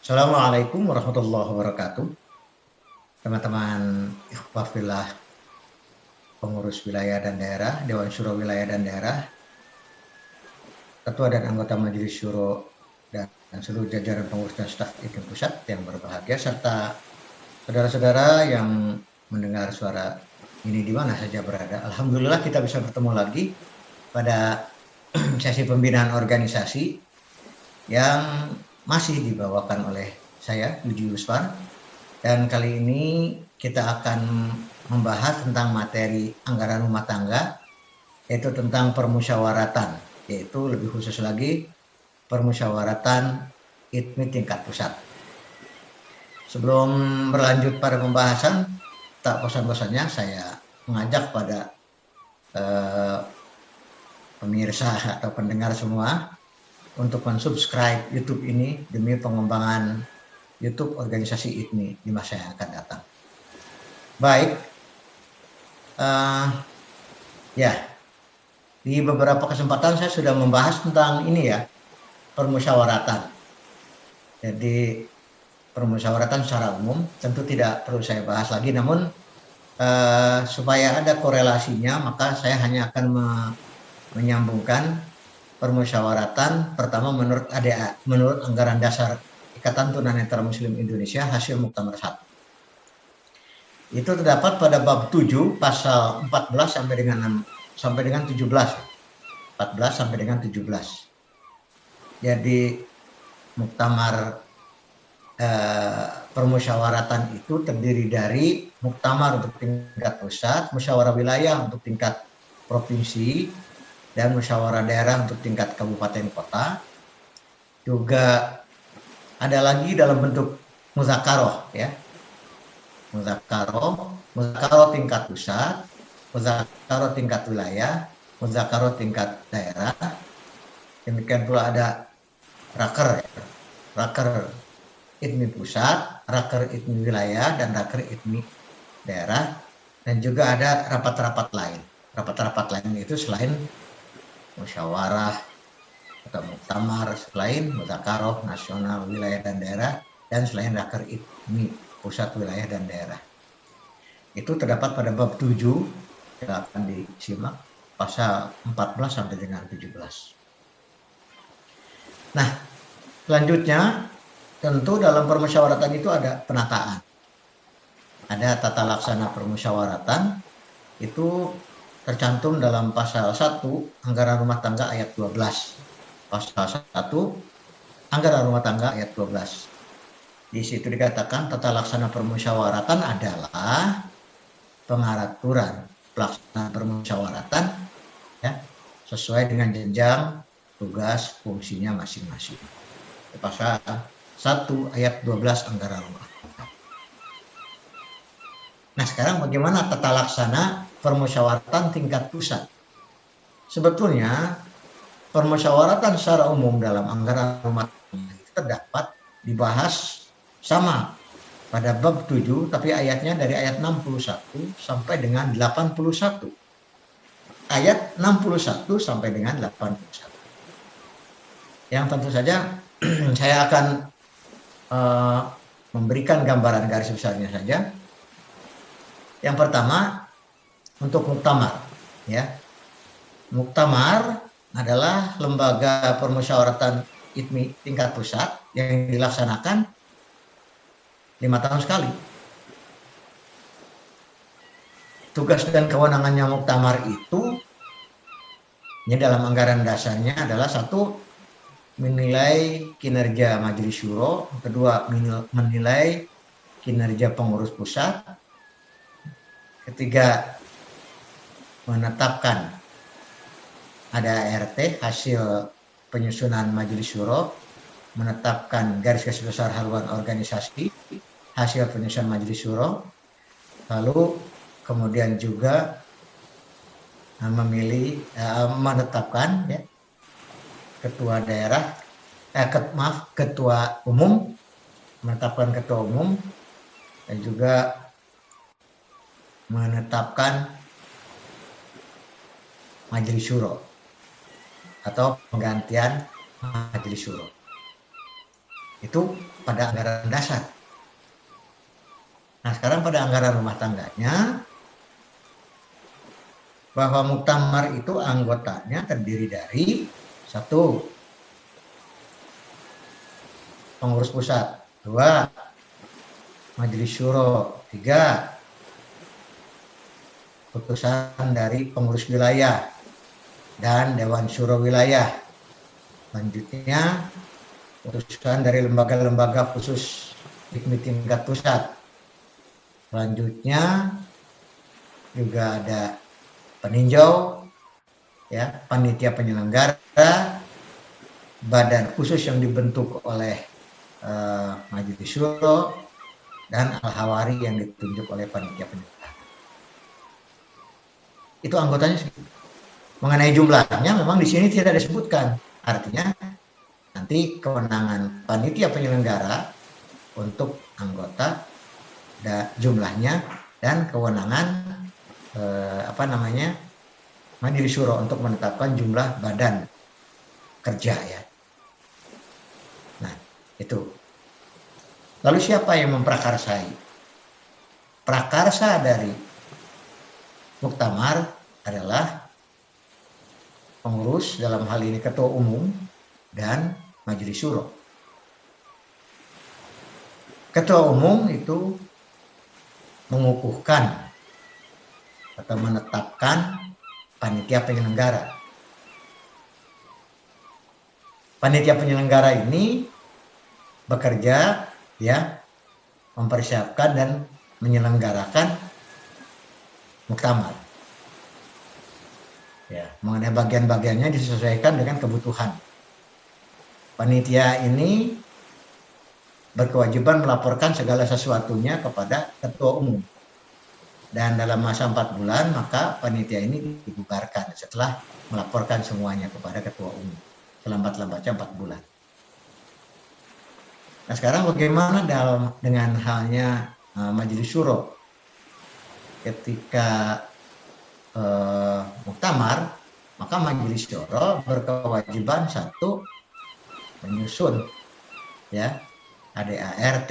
Assalamualaikum warahmatullahi wabarakatuh. Teman-teman ikhwah fillah, pengurus wilayah dan daerah, Dewan Syuro Wilayah dan Daerah, Ketua dan anggota Majelis Syuro dan seluruh jajaran pengurus dan staf IPMI Pusat yang berbahagia, serta saudara-saudara yang mendengar suara ini di mana saja berada. Alhamdulillah kita bisa bertemu lagi pada sesi pembinaan organisasi yang masih dibawakan oleh saya, Yudi Yuswan. Dan kali ini kita akan membahas tentang materi anggaran rumah tangga, yaitu tentang permusyawaratan, yaitu lebih khusus lagi permusyawaratan IPMI tingkat pusat. Sebelum berlanjut pada pembahasan, tak bosan-bosannya saya mengajak pada pemirsa atau pendengar semua untuk mensubscribe YouTube ini demi pengembangan YouTube organisasi IPMI di masa yang akan datang. Baik, ya, di beberapa kesempatan saya sudah membahas tentang ini ya, permusyawaratan. Jadi permusyawaratan secara umum tentu tidak perlu saya bahas lagi, namun supaya ada korelasinya maka saya hanya akan menyambungkan permusyawaratan pertama menurut ADA, menurut Anggaran Dasar Ikatan Tunanetra Muslim Indonesia hasil Muktamar 1. Itu terdapat pada bab 7 pasal 14 sampai dengan 17. 14 sampai dengan 17. Jadi Muktamar permusyawaratan itu terdiri dari muktamar untuk tingkat pusat, musyawarah wilayah untuk tingkat provinsi, dan musyawarah daerah untuk tingkat kabupaten kota. Juga ada lagi dalam bentuk muzakaroh ya. Muzakaroh tingkat pusat, muzakaroh tingkat wilayah, muzakaroh tingkat daerah. Demikian pula ada raker ya. Raker IPMI pusat, raker IPMI wilayah, dan raker IPMI daerah. Dan juga ada rapat-rapat lain. Rapat-rapat lain itu selain musyawarah atau muktamar, selain muzakaroh nasional wilayah dan daerah, dan selain raker IPMI pusat wilayah dan daerah. Itu terdapat pada bab 7 yang akan disimak pasal 14 sampai dengan 17. Nah, selanjutnya tentu dalam permusyawaratan itu ada penataan. Ada tata laksana permusyawaratan, itu tercantum dalam pasal 1 Anggaran Rumah Tangga ayat 12. Pasal 1 Anggaran Rumah Tangga ayat 12. Di situ dikatakan tata laksana permusyawaratan adalah pengaturan pelaksanaan permusyawaratan ya, sesuai dengan jenjang tugas fungsinya masing-masing. Pasal 1 ayat 12 Anggaran Rumah Tangga. Nah, sekarang bagaimana tata laksana permusyawaratan tingkat pusat? Sebetulnya permusyawaratan secara umum dalam anggaran rumah tangga itu terdapat dibahas sama pada bab 7, tapi ayatnya dari ayat 61 sampai dengan 81. Ayat 61 sampai dengan 81. Yang tentu saja saya akan memberikan gambaran garis besarnya saja. Yang pertama, untuk muktamar ya. Muktamar adalah lembaga permusyawaratan IPMI tingkat pusat yang dilaksanakan 5 tahun sekali. Tugas dan kewenangannya muktamar itu ini dalam anggaran dasarnya adalah 1, menilai kinerja Majelis Syuro, kedua menilai kinerja pengurus pusat, ketiga menetapkan ada ART hasil penyusunan Majelis Syuro, menetapkan garis-garis besar haluan organisasi hasil penyusunan Majelis Syuro, lalu kemudian juga menetapkan ya, ketua daerah, ketua umum, menetapkan ketua umum, dan juga menetapkan Majelis Syuro atau penggantian Majelis Syuro. Itu pada anggaran dasar. Nah, sekarang pada anggaran rumah tangganya, bahwa muktamar itu anggotanya terdiri dari 1. Pengurus pusat, 2. Majelis syuro, 3. Putusan dari pengurus wilayah dan Dewan Syuro Wilayah. Selanjutnya, putusan dari lembaga-lembaga khusus di tingkat pusat. Selanjutnya juga ada peninjau, ya, panitia penyelenggara, badan khusus yang dibentuk oleh Majelis Syuro, dan al-hawari yang ditunjuk oleh panitia penyelenggara. Itu anggotanya segitu. Mengenai jumlahnya memang di sini tidak disebutkan. Artinya nanti kewenangan panitia penyelenggara untuk anggota jumlahnya, dan kewenangan Majelis Syuro untuk menetapkan jumlah badan kerja, ya. Nah, itu. Lalu siapa yang memprakarsai? Prakarsa dari muktamar adalah pengurus, dalam hal ini ketua umum dan Majelis Syuro. Ketua umum itu mengukuhkan atau menetapkan panitia penyelenggara. Panitia penyelenggara ini bekerja, ya, mempersiapkan dan menyelenggarakan muktamar. Ya, mengenai bagian-bagiannya disesuaikan dengan kebutuhan. Panitia ini berkewajiban melaporkan segala sesuatunya kepada ketua umum. Dan dalam masa 4 bulan, maka panitia ini dibubarkan setelah melaporkan semuanya kepada ketua umum. Selambat-lambatnya 4 bulan. Nah, sekarang bagaimana dengan halnya Majelis Syuro? Ketika muktamar, maka Majelis Syuro berkewajiban 1, menyusun, ya, ADART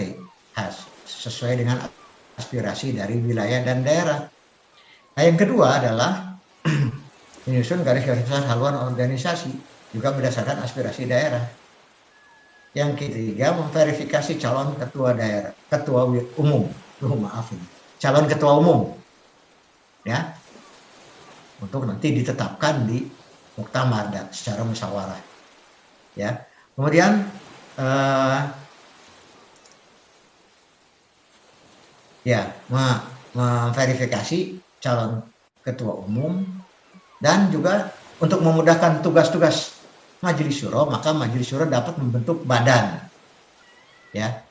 sesuai dengan aspirasi dari wilayah dan daerah. Nah, yang kedua adalah menyusun garis-garis besar haluan organisasi juga berdasarkan aspirasi daerah. Yang ketiga, memverifikasi calon calon ketua umum, ya, untuk nanti ditetapkan di muktamar dan secara musyawarah, ya. Kemudian memverifikasi calon ketua umum, dan juga untuk memudahkan tugas-tugas Majelis Syuro, maka Majelis Syuro dapat membentuk badan, ya,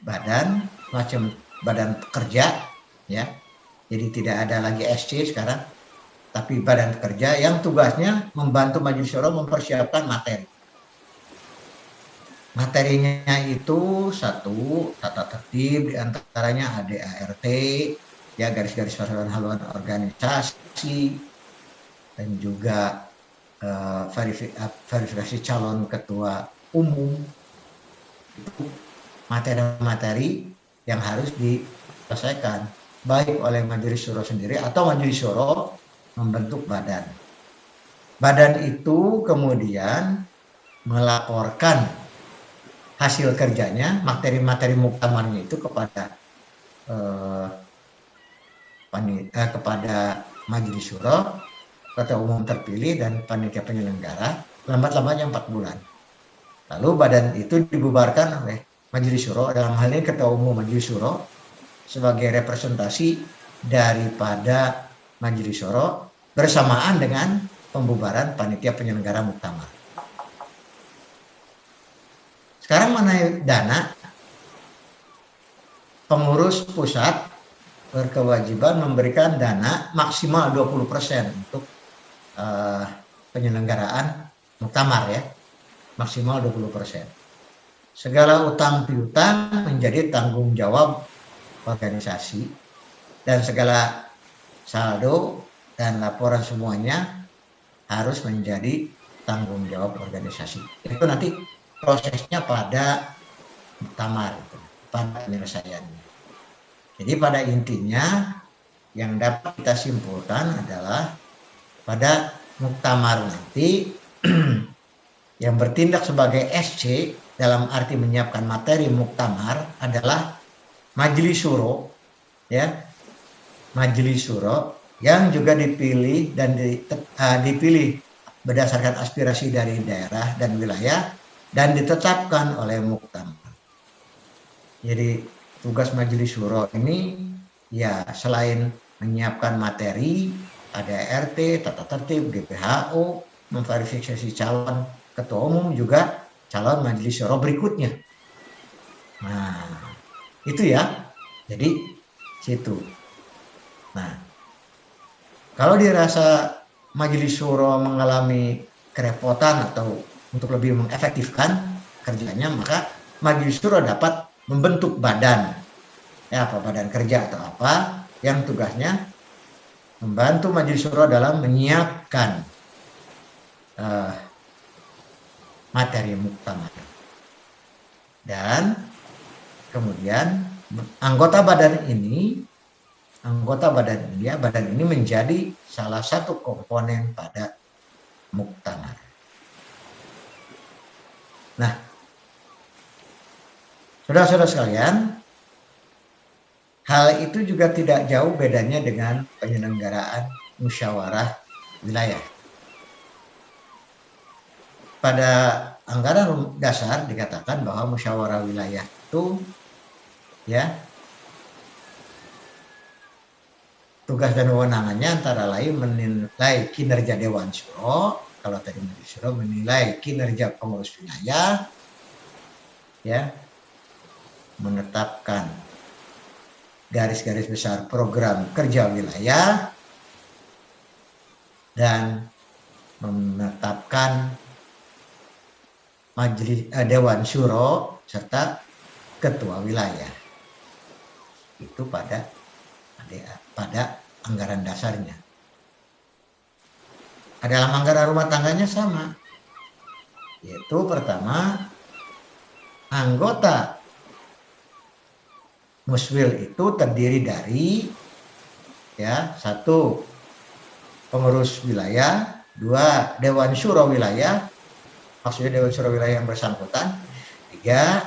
badan macam badan pekerja, ya. Jadi tidak ada lagi SC sekarang, tapi badan pekerja yang tugasnya membantu Majelis Syuro mempersiapkan materi. Materinya itu 1, tata tertib, diantaranya ADART, ya, garis-garis besar haluan organisasi, dan juga verifikasi calon ketua umum. Itu materi-materi yang harus diselesaikan baik oleh Majelis Syuro sendiri atau Majelis Syuro membentuk badan. Badan itu kemudian melaporkan hasil kerjanya, materi-materi muktamarnya itu kepada Majelis Syuro, ketua umum terpilih, dan panitia penyelenggara, lambat-lambatnya 4 bulan. Lalu badan itu dibubarkan oleh Majelis Syuro, dalam hal ini ketua umum Majelis Syuro sebagai representasi daripada Majelis Syuro bersamaan dengan pembubaran panitia penyelenggara muktamar. Sekarang mengenai dana, pengurus pusat berkewajiban memberikan dana maksimal 20% untuk penyelenggaraan muktamar, ya, maksimal 20%. Segala utang piutang menjadi tanggung jawab organisasi, dan segala saldo dan laporan semuanya harus menjadi tanggung jawab organisasi. Itu nanti prosesnya pada muktamar pada penyelesaiannya. Jadi pada intinya yang dapat kita simpulkan adalah pada muktamar nanti yang bertindak sebagai SC dalam arti menyiapkan materi muktamar adalah majelis syuro, ya, majelis syuro yang juga dipilih dan dipilih berdasarkan aspirasi dari daerah dan wilayah dan ditetapkan oleh muktamar. Jadi tugas majelis syuro ini ya selain menyiapkan materi, ada RT, tata tertib, GPHO, memverifikasi calon ketua umum juga calon majelis syuro berikutnya. Nah, itu ya. Jadi situ. Nah, kalau dirasa majelis syuro mengalami kerepotan atau untuk lebih mengefektifkan kerjanya, maka majelis syuro dapat membentuk badan, ya apa badan kerja atau apa yang tugasnya membantu majelis syuro dalam menyiapkan materi muktamar. Dan kemudian anggota badan ini menjadi salah satu komponen pada muktamar. Nah, saudara-saudara sekalian, hal itu juga tidak jauh bedanya dengan penyelenggaraan musyawarah wilayah. Pada anggaran dasar dikatakan bahwa musyawarah wilayah itu ya tugas dan wewenangannya antara lain menilai kinerja Dewan Syuro, kalau tadi Majelis Syuro menilai kinerja pengurus wilayah, ya, menetapkan garis-garis besar program kerja wilayah dan menetapkan majelis Dewan Syuro serta ketua wilayah. Itu pada anggaran dasarnya. Dalam anggaran rumah tangganya sama. Yaitu pertama, anggota Muswil itu terdiri dari ya, 1 pengurus wilayah, 2 Dewan Syuro wilayah, maksudnya Dewan Syuro wilayah yang bersangkutan, 3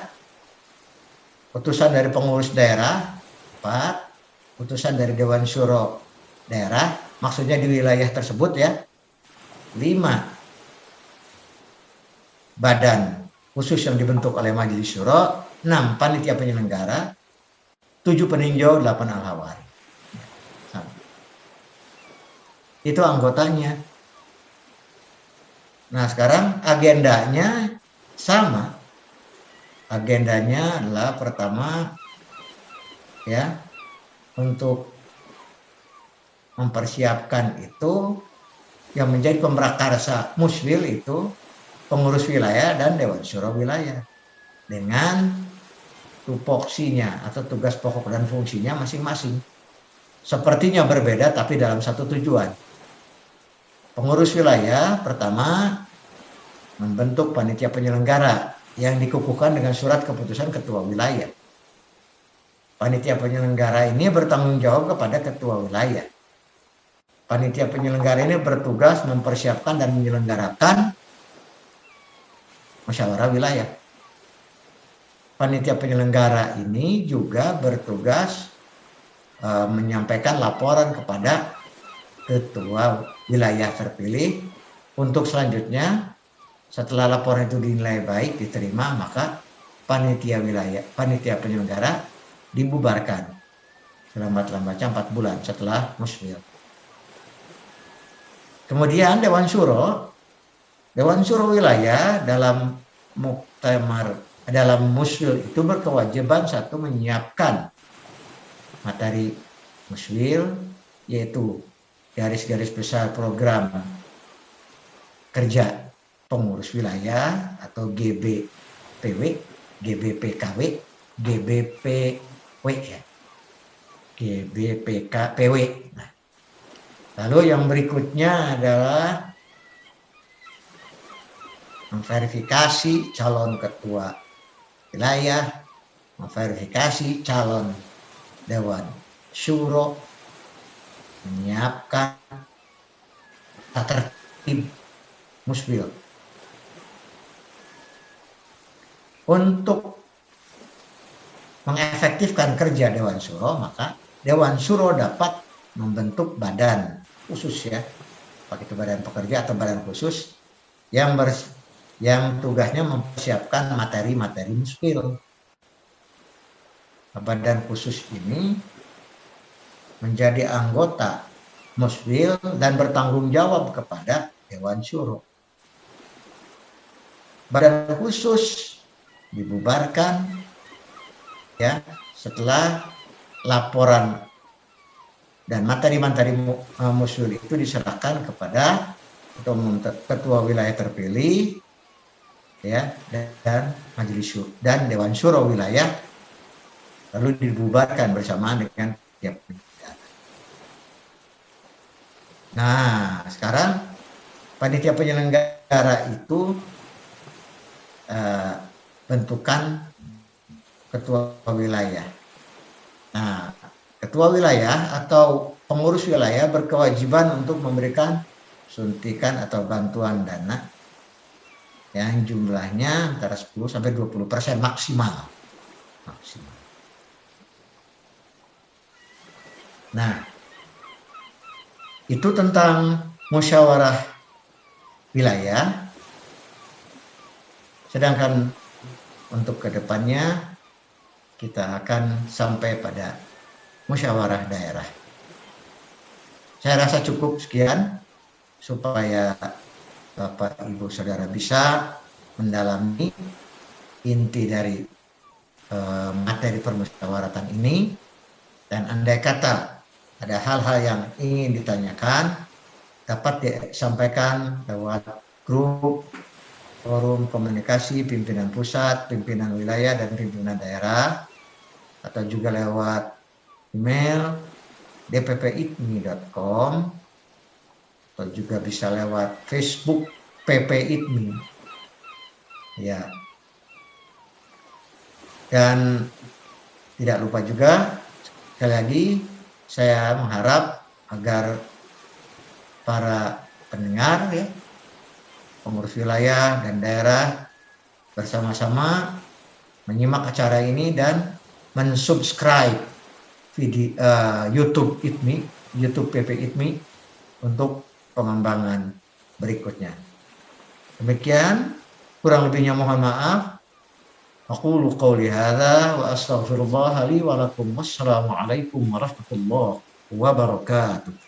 putusan dari pengurus daerah, 4 putusan dari Dewan Syuro daerah, maksudnya di wilayah tersebut ya, 5 badan khusus yang dibentuk oleh Majelis Syuro, 6 panitia penyelenggara, 7 peninjau, 8 al-hawari. Itu anggotanya. Nah, sekarang agendanya sama. Agendanya adalah pertama ya, untuk mempersiapkan itu yang menjadi pemrakarsa Muswil itu pengurus wilayah dan Dewan Syuro wilayah dengan tupoksinya atau tugas pokok dan fungsinya masing-masing. Sepertinya berbeda tapi dalam satu tujuan. Pengurus wilayah pertama membentuk panitia penyelenggara yang dikukuhkan dengan surat keputusan ketua wilayah. Panitia penyelenggara ini bertanggung jawab kepada ketua wilayah. Panitia penyelenggara ini bertugas mempersiapkan dan menyelenggarakan musyawarah wilayah. Panitia penyelenggara ini juga bertugas menyampaikan laporan kepada ketua wilayah terpilih untuk selanjutnya setelah laporan itu dinilai baik diterima, maka panitia penyelenggara dibubarkan selambat-lambatnya 4 bulan setelah Muswil. Kemudian Dewan Syuro wilayah dalam muktamar dalam Muswil itu berkewajiban 1 menyiapkan materi Muswil, yaitu garis-garis besar program kerja pengurus wilayah atau GBPW, GBPKW, GBPW ya, GBPKPW. Nah, lalu yang berikutnya adalah memverifikasi calon ketua wilayah, memverifikasi calon Dewan Syuro, menyiapkan tata tertib musbil. Untuk mengefektifkan kerja Dewan Syuro, maka Dewan Syuro dapat membentuk badan khusus ya, apakah itu badan pekerja atau badan khusus yang tugasnya mempersiapkan materi-materi musbil. Badan khusus ini menjadi anggota musbil dan bertanggung jawab kepada Dewan Syuro. Badan khusus dibubarkan ya setelah laporan dan materi-materi musbil itu diserahkan kepada ketua wilayah terpilih ya dan majelis syuro dan Dewan Syuro wilayah, lalu dibubarkan bersamaan dengan tiap negara. Nah, sekarang panitia penyelenggara itu bentukan ketua wilayah. Nah, ketua wilayah atau pengurus wilayah berkewajiban untuk memberikan suntikan atau bantuan dana yang jumlahnya antara 10 sampai 20% maksimal. Nah, itu tentang musyawarah wilayah. Sedangkan untuk kedepannya kita akan sampai pada musyawarah daerah. Saya rasa cukup sekian supaya Bapak Ibu Saudara bisa mendalami inti dari materi permusyawaratan ini, dan andai kata ada hal-hal yang ingin ditanyakan dapat disampaikan lewat grup forum komunikasi pimpinan pusat, pimpinan wilayah, dan pimpinan daerah, atau juga lewat email dppidmi.com, atau juga bisa lewat Facebook PPIDMI ya. Dan tidak lupa juga, sekali lagi saya mengharap agar para pendengar ya, pengurus wilayah dan daerah bersama-sama menyimak acara ini dan mensubscribe video YouTube IDMI, YouTube PPIDMI untuk pengembangan berikutnya. Demikian, kurang lebihnya mohon maaf. Aqulu qouli hadza wa astaghfirullah li wa lakum. Wassalamu alaikum warahmatullahi wabarakatuh.